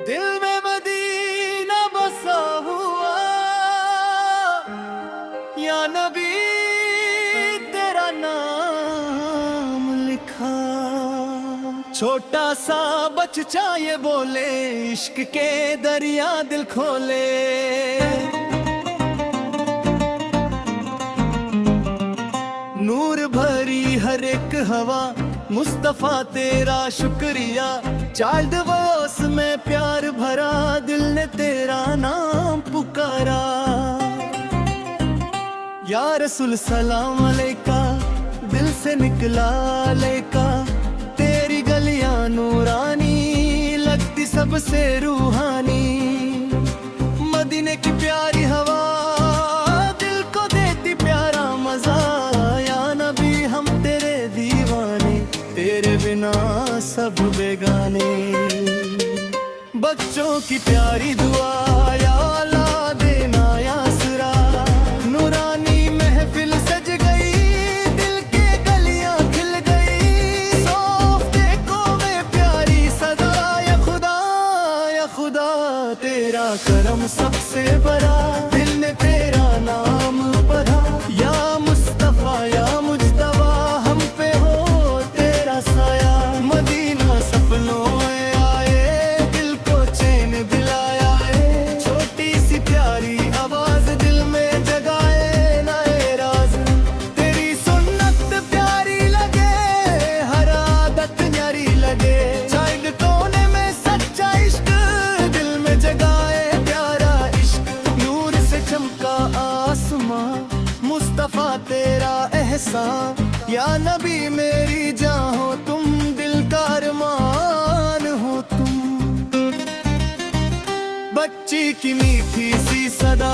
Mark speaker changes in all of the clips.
Speaker 1: दिल में मदीना बसा हुआ या नबी तेरा नाम लिखा। छोटा सा बच्चा ये बोले इश्क के दरिया दिल खोले। नूर भरी हर एक हवा मुस्तफा तेरा शुक्रिया। चाइल्ड वॉइस में प्यार भरा दिल ने तेरा नाम पुकारा। या रसूल सलाम अलैका दिल से निकला अलैका। तेरी गलियां नूरानी लगती सबसे रूहानी। मदीने की प्यारी हवा दिल को देती प्यारा मजा। या नबी हम तेरे दीवाने तेरे बिना सब बेगाने। बच्चों की प्यारी दुआ या अल्लाह देना यासरा। नूरानी महफिल सज गई दिल के गलियां खिल गई। सोफ्ते को में प्यारी सदा या खुदा तेरा करम सबसे बड़ा। दिल ने तेरा नाम पढ़ा या मुस्तफा या मुज्तबा। हम पे हो तेरा साया मदीना सपनों में आए। दिल को चैन दिलाया है छोटी सी प्यारी आवाज दिल में जगाए नए राज। तेरी सुन्नत प्यारी लगे हर आदत न्यारी लगे। चाइल्ड कोने में सच्चा इश्क दिल में जगाए प्यारा इश्क। नूर से चमका आसमां मुस्तफा तेरा एहसान। या नबी मेरी जान हो तुम दिल का अरमान हो तुम। बच्ची की मीठी सी सदा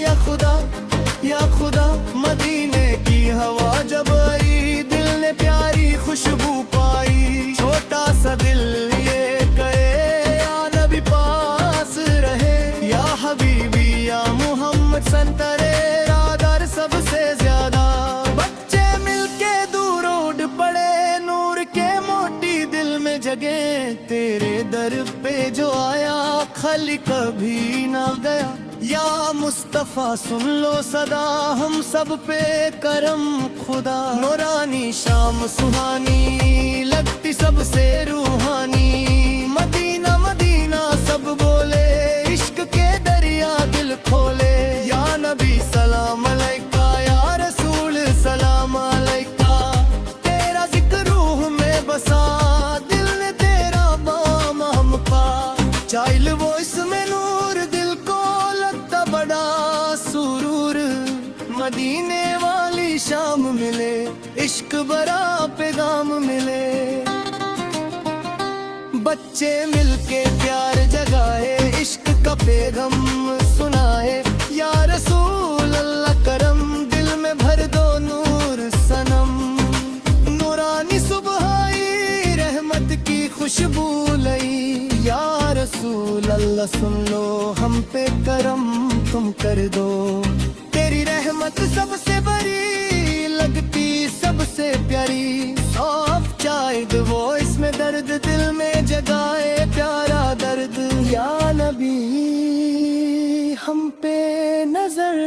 Speaker 1: या खुदा मदीने की हवा जब आई। दिल ने प्यारी खुशबू पाई। छोटा सा दिल ये कहे या नबी पास रहे। या हबीबी या मोहम्मद संतरे रादर सबसे ज्यादा। बच्चे मिलके दूर उड़ पड़े नूर के मोटी दिल में जगे। तेरे दर पे जो आया खाली कभी ना गया। या मुस्तफा सुन लो सदा हम सब पे करम खुदा। नूरानी शाम सुहानी लगती सबसे रूहानी। मदीना मदीना सब बोले इश्क के दरिया दिल खोले। या नबी सलाम अलैका या रसूल सलाम अलैका। तेरा जिक्र रूह में बसा दिल ने तेरा बाम हम पा। चाइल्ड वॉइस में नूर दिल को लगता बड़ा सुरूर। मदीने वाली शाम मिले इश्क बड़ा पैगाम मिले। बच्चे मिलके प्यार जगाए इश्क का पैगाम सुनाए। या रसूल अल्लाह करम दिल में भर दो नूर सनम। नूरानी सुबह आई रहमत की खुशबू लई। या रसूल अल्लाह सुन लो हम पे करम तुम कर दो। तेरी रहमत सबसे बड़ी लगती सबसे प्यारी। सॉफ्ट चाइल्ड वॉइस में दर्द दिल में जगाए प्यारा दर्द। या नबी हम पे नजर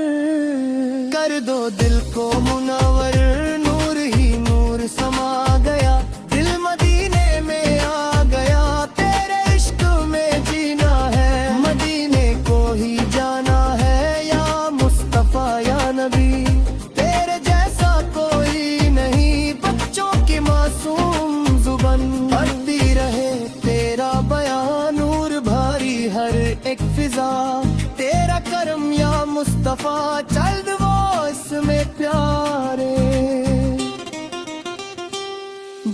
Speaker 1: कर दो दिल को मुनव्वर। नूर ही नूर समा गया दिल मदीने में आ गया। तेरे इश्क में जीना है मदीने को ही जाना है। या मुस्तफा या नबी तेरे जैसा कोई नहीं। बच्चों की मासूम जुबान पढ़ती रहे तेरा बयान। नूर भारी हर एक फिजा तेरा करम या मुस्तफा। चाइल्ड वॉइस में प्यारे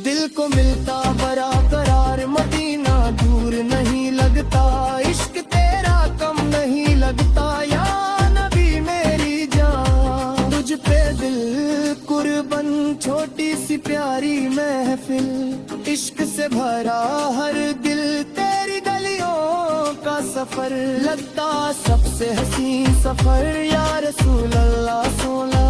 Speaker 1: दिल को मिलता बड़ा करार। मदीना दूर नहीं लगता इश्क तेरा कम नहीं लगता। या नबी मेरी जान तुझ पे दिल कुर्बन। छोटी सी प्यारी महफिल इश्क से भरा हर दिल। तेरी गलियों का सफर लगता सबसे हसीन सफर। या रसूल अल्लाह सोला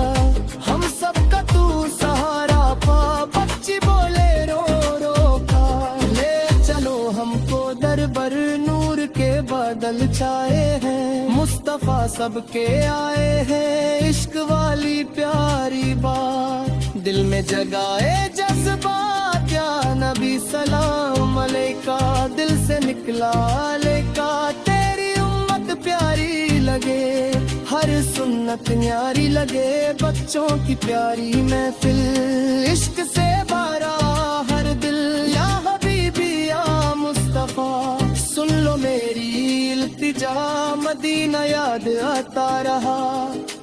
Speaker 1: हम सबका तू सहारा पा। बच्ची बोले रो रो का ले चलो हमको दर बर नूर के बादल छाए हैं, मुस्तफा सबके आए हैं, इश्क वाली प्यारी बात दिल में जगाए जज्बात। या नबी सलाम अलैका, दिल से निकला अलैका, तेरी उम्मत प्यारी लगे, हर सुन्नत न्यारी लगे, बच्चों की प्यारी महफिल, इश्क से भरा हर दिल। या हबीबी या मुस्तफा, सुन लो मेरी इल्तिजा, मदीना याद आता रहा,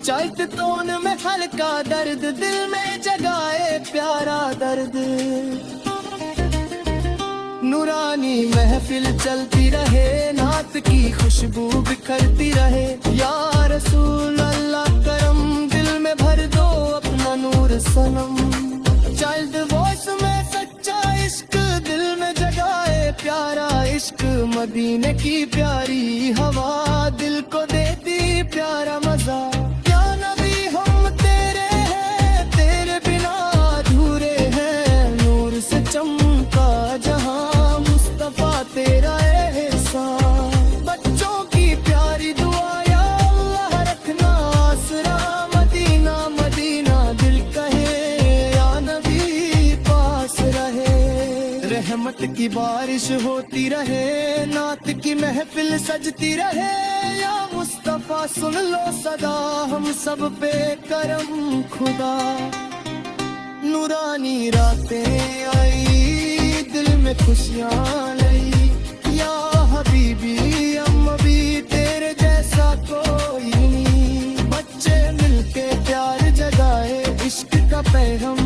Speaker 1: चाहत तोन में हल्का दर्द, दिल में जगाए प्यारा दर्द। नूरानी महफिल चलती रहे, नात की खुशबू बिखरती रहे, या रसूल अल्लाह करम, दिल में भर दो अपना नूर सनम। चाइल्ड वॉइस में सच्चा इश्क, दिल में जगाए प्यारा इश्क, मदीने की प्यारी हवा, दिल को देती प्यारा मजा। या नबी हम तेरे हैं, तेरे बिना अधूरे हैं, नूर से चमका जहां, मुस्तफा तेरा एहसान, बच्चों की प्यारी दुआ, या अल्लाह रखना आसरा, मदीना मदीना दिल कहे, या नबी पास रहे। रहमत की बारिश होती रहे, नात की महफिल सजती रहे, या मुस्तफा सुन लो सदा, हम सब पे करम खुदा। नूरानी रातें आई, दिल में खुशियाँ लाई, या हबीबी हम भी तेरे जैसा कोई नहीं, बच्चे मिलके प्यार जगाए, इश्क का पैगम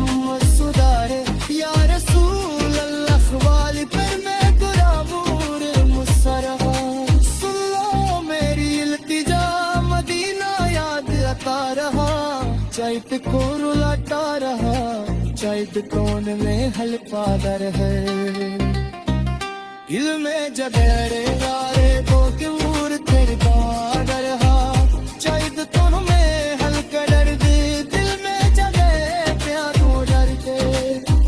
Speaker 1: सुधारे, या रसूल अल्लाह वाली पर मैं गुराबूर मुसरहा। सुन लो मेरी इल्तिजा, मदीना याद आता रहा, चाहत को रुलाता रहा, चाहत कौन में हल्का दर है, दिल में जगरे गारे तो क्यों तेरे बादर हा, चाहत कौन में हल्का दर्द, दिल में जगह प्यारो डरते।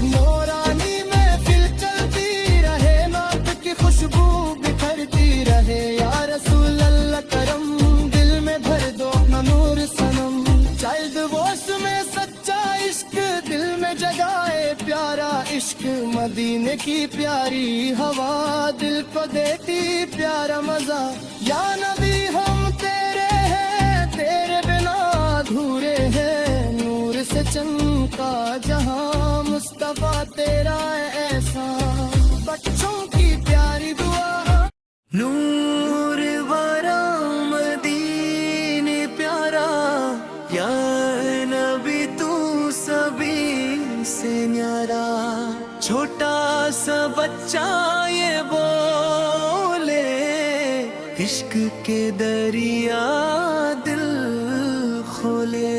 Speaker 1: नूरानी महफिल चलती रहे, नात की खुशबू बिखरती रहे, या रसूल अल्लाह करम, दिल में भर दो अपना नूर सनम। चाइल्ड वॉइस में सच्चा इश्क, दिल में जगाए प्यारा इश्क, मदीने की प्यारी हवा, दिल को देती प्यारा मजा। या नबी हम तेरे हैं, तेरे बिना अधूरे हैं, नूर से चमका जहां, मुस्तफा तेरा ऐसा, बच्चों की प्यारी दुआ। नूर वाला मदीने प्यारा, या नबी तू सभी से न्यारा, छोटा सा बच्चा ये बोले, इश्क के दरिया दिल खोले।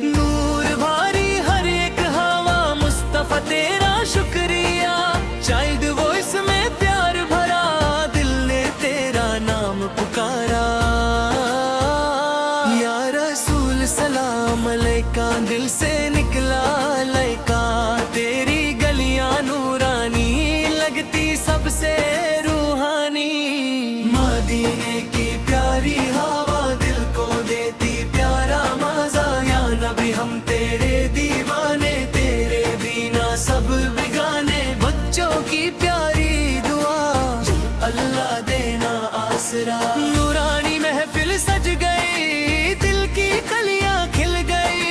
Speaker 1: नूर भारी हर एक हवा, मुस्तफा तेरा शुक्रिया, चाइल्ड वॉइस में प्यार भरा, दिल ने तेरा नाम पुकारा। या रसूल सलाम अलैका, दिल से निकला अलैका, तेरी गलियां नूरानी लगती सबसे रूहानी, मदीने की प्यारी हवा, दिल को देती प्यारा मजा। या नबी हम तेरे दीवाने, तेरे बिना सब बिगाने, बच्चों की प्यारी दुआ, अल्लाह देना आसरा। नूरानी महफिल सज गई, दिल की कलियां खिल गई,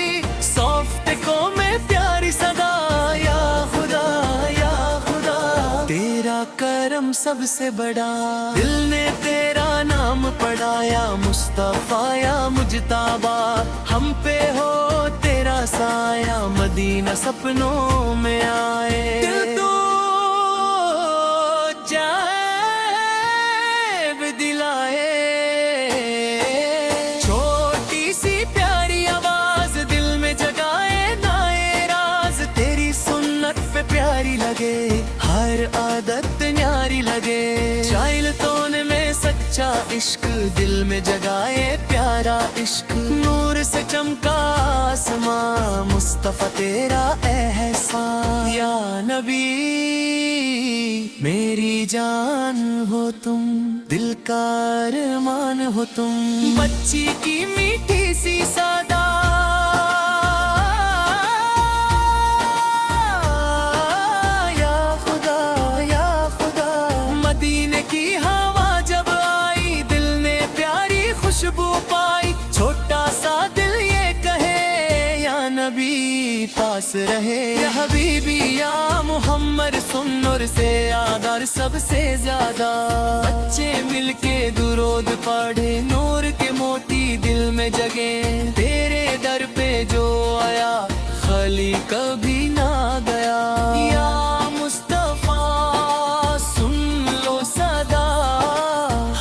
Speaker 1: सॉफ्ट को में प्यारी सदा, या खुदा या खुदा, तेरा करम सबसे बड़ा, दिल ने तेरा नाम पढ़ाया, मुस्तफा या मुजताबा, हम पे हो तेरा साया, मदीना सपनों में आए। दिल तो जाएब दिलाए, छोटी सी प्यारी आवाज, दिल में जगाए नाए राज, तेरी सुन्नत पे प्यारी लगे, हर आदत न्यारी लगे, चाइल तोने में सच्चा عشق دل میں جگائے پیارا عشق نور سے چمکا آسماں مصطفیٰ تیرا احسان یا نبی میری جان ہو تم دل کا ارمان ہو تم بچی کی میٹھی سی صدا مدینے کی ہوا جب آئی دل نے پیاری خوشبو پائی چھوٹا سا دل یہ کہے یا نبی پاس رہے یا حبیبی یا محمد سن نور سے آدر سب سے زیادہ بچے مل کے درود پڑھے نور کے موتی دل میں جگے تیرے در پہ جو آیا خالی کبھی نہ گیا یا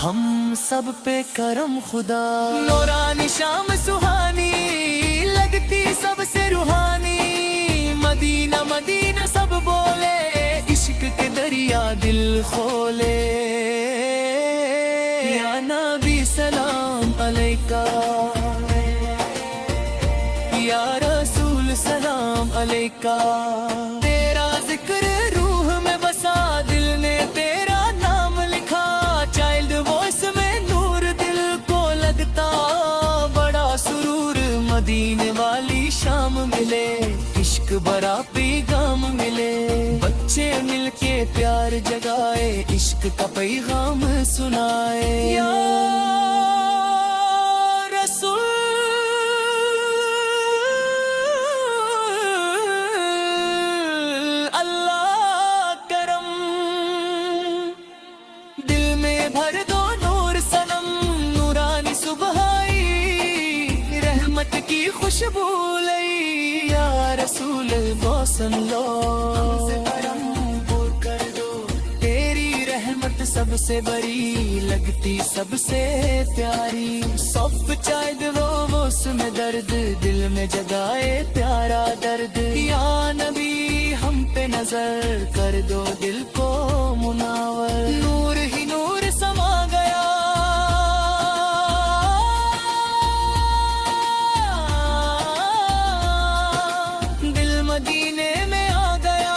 Speaker 1: ہم سب پہ کرم خدا نورانی شام سہانی لگتی سب سے روحانی مدینہ مدینہ سب بولے عشق کے دریا دل کھولے یا نبی سلام علیکہ یا رسول سلام علیکہ تیرا ذکر روح میں بسا دل نے تیرا نام لکھا چائلڈ وائس میں نور دل کو لگتا بڑا سرور مدینے والی شام ملے عشق برا پیغام ملے بچے مل کے پیار جگائے عشق کا پیغام سنائے یا رسول اللہ کرم دل میں بھر دو نور صنم نورانی صبحائی رحمت کی خوشبو لئی یا رسول موسم لو ہم سے کرم پور کر دو تیری رحمت سب سے بڑی لگتی سب سے پیاری سب چاہد وہ اس میں درد دل میں جگائے پیارا درد یا نبی ہم پہ نظر کر دو دل کو مناور نور ہی نور سما گیا دل مدینے میں آ گیا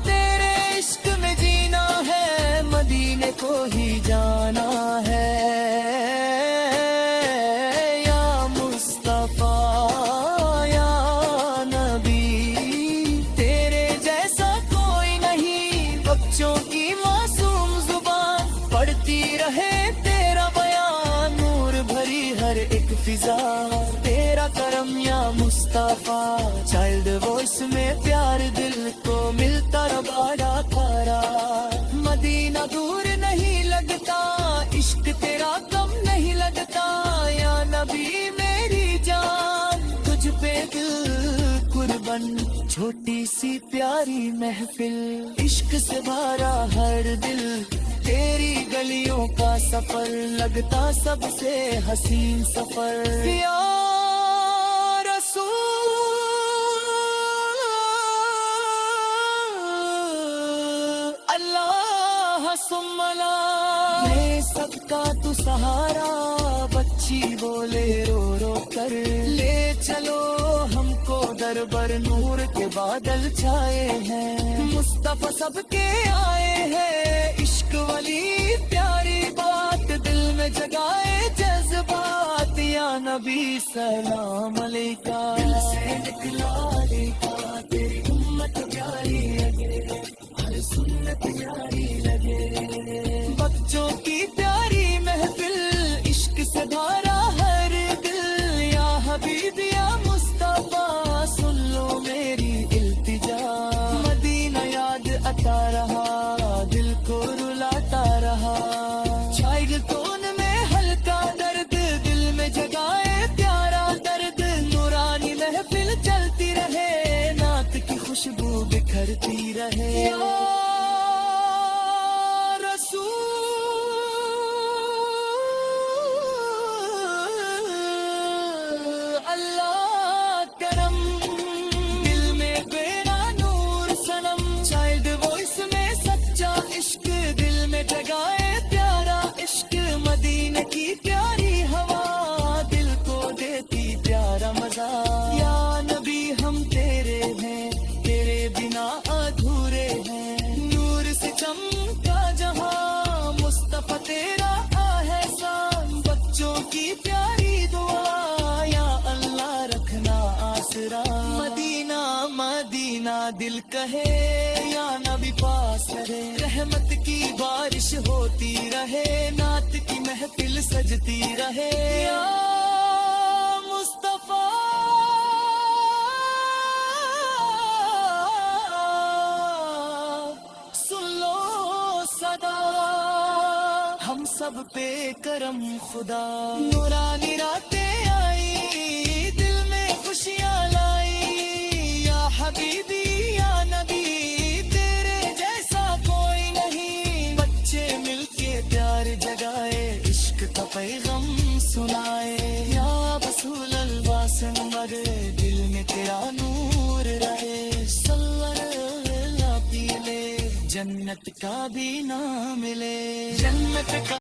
Speaker 1: تیرے عشق میں جینا ہے مدینے کو ہی جانا ہے یا مصطفیٰ یا نبی تیرے جیسا کوئی نہیں بچوں کی معصوم زبان پڑھتی رہے تیرا بیان نور بھری ہر ایک فضا تیرا کرم یا مصطفیٰ چائلڈ وائس میں پیار دل کو ملتا رباڑا کھارا مدینہ دور نہیں لگتا عشق تیرا کم نہیں لگتا یا نبی میری جان تجھ پہ دل قربان چھوٹی سی پیاری محفل عشق سے بھرا ہر دل تیری گلیوں کا سفر لگتا سب سے حسین سفر یا رسول اللہ ثم لا میں سب کا تو سہارا بچی بولے رو رو کر لے چلو ہم کو در بر نور کے بادل چھائے ہیں مصطفیٰ سب کے آئے ہیں عشق والی پیاری بات دل میں جگائے جذبات یا نبی سلام علیکہ دل سے نکلا علیکہ تیری امت پیاری لگے ہر سنت پیاری لگے بچوں کی پیاری محفل عشق سے بھرا ہر دل یا حبیب یا مصطفیٰ سن لو میری التجا مدینہ یاد آتا رہا دل کو رلاتا رہا چائلڈ ٹون میں ہلکا درد دل میں جگائے پیارا درد نورانی محفل چلتی رہے نعت کی خوشبو بکھرتی رہے یا رسول اللہ کرم دل میں بینا نور صنم چائلڈ وائس میں سچا عشق دل میں جگائے پیارا عشق مدینے دل کہے یا نبی پاس رہے، رحمت کی بارش ہوتی رہے، نعت کی محفل سجتی رہے، یا مصطفیٰ سن لو صدا، ہم سب پہ کرم خدا، نورانی راتیں آئی، دل میں خوشیاں لائی، یا حبیبی یا نبی تیرے جیسا کوئی نہیں، بچے مل کے پیار جگائے، عشق کا پیغام سنائے، یا رسول اللہ سنور دل میں تیرا نور رہے، سلور لا پی لے جنت کا بھی نہ ملے، جنت کا